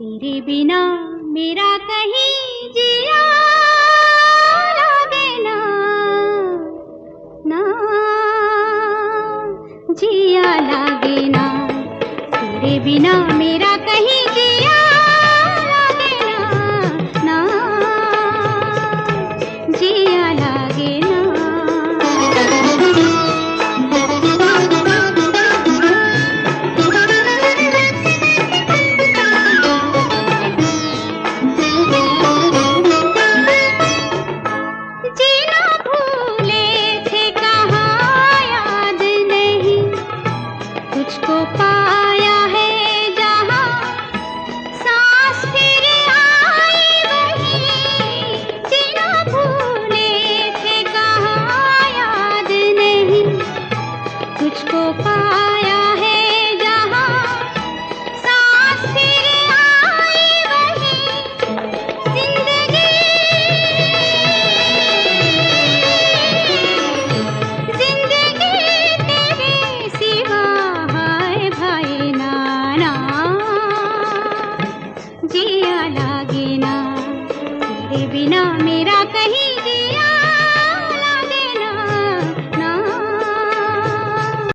तेरे बिना मेरा कहीं जिया लागे ना, ना जिया लागे ना। तेरे बिना मेरा कहीं जिया लागे ना, ना जिया लागे ना। तुझको पाया है जहाँ सांस फिर आई वहीं, जीना भूले थे कहाँ याद नहीं। तुझको पाया है जहाँ सांस फिर आई वहीं, जिंदगी तेरे सिवा जिया लागे ना। तेरे बिना मेरा कहीं जिया